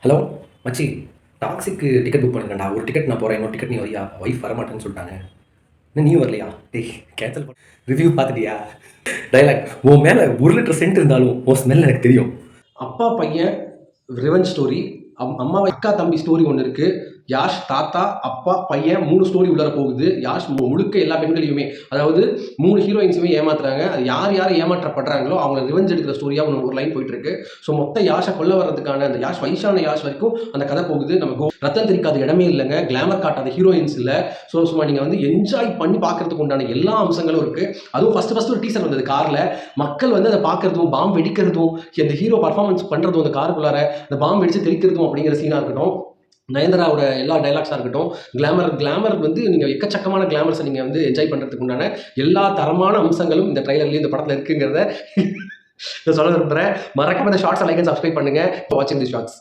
Hello மச்சி, டாக்ஸிக்கு ticket book பண்ணிருக்கேன்டா. ஒரு ticket நான் போகிறேன், இன்னொரு டிக்கெட் நீ வரியா? ஒய்ஃப் வரமாட்டேன்னு சொல்லிட்டாங்க. இன்னும் நீயும் வரலையா? டேய், கேன்சல் பண்ண. ரிவ்யூ பார்த்துட்டியா? டைலாக், உன் மேலே 1 லிட்டர் சென்ட் இருந்தாலும் உன் ஸ்மெல் எனக்கு தெரியும். அப்பா பையன் ரிவெஞ்ச் ஸ்டோரி, அம்மா அக்கா தம்பி ஸ்டோரி ஒன்று இருக்கு. யாஷ் தாத்தா அப்பா பையன் 3 ஸ்டோரி உள்ளார போகுது. யாஷ் முழுக்க எல்லா பெண்களையுமே, அதாவது 3 ஹீரோயின்ஸுமே ஏமாத்துறாங்க. அது யார் யார் ஏமாற்றப்படுறாங்களோ அவங்களை ரிவெஞ்ச் எடுக்கிற ஸ்டோரியா ஒரு லைன் போயிட்டு இருக்கு. ஸோ மொத்த யாஷை கொல்ல வர்றதுக்கான அந்த யாஷ் வயசான யாஷ் வரைக்கும் அந்த கதை போகுது. நமக்கு ரத்தம் தெரிக்காத இடமே இல்லைங்க, கிளாமர் காட்டாத ஹீரோயின்ஸ் இல்லை. ஸோ சும்மா நீங்கள் வந்து என்ஜாய் பண்ணி பார்க்கறதுக்கு உண்டான எல்லா அம்சங்களும் இருக்கு. அதுவும் ஃபர்ஸ்ட் ஒரு டீசர் வந்தது காரில். மக்கள் வந்து அதை பார்க்கறதும், பாம்பு வெடிக்கிறதும், இந்த ஹீரோ பர்ஃபார்மன்ஸ் பண்ணுறதும், அந்த காருக்குள்ளார அந்த பாம்பு வெடிச்சு தெரிக்கிறதும் அப்படிங்கிற சீனாக இருக்கட்டும், நயன்தாராவோட எல்லா டைலாக்ஸாக இருக்கட்டும், கிளாமர் வந்து நீங்கள் எக்கச்சக்கமான கிளாமர்ஸை நீங்கள் வந்து என்ஜாய் பண்ணுறதுக்கு உண்டான எல்லா தரமான அம்சங்களும் இந்த ட்ரைலர்லேயும் இந்த படத்தில் இருக்குங்கிறத நான் சொல்ல விரும்புகிறேன். மறக்காம இந்த ஷார்ட்ஸ் லைக் அண்ட் சப்ஸ்கிரைப் பண்ணுங்க. வாட்சிங் தி ஷார்ட்ஸ்.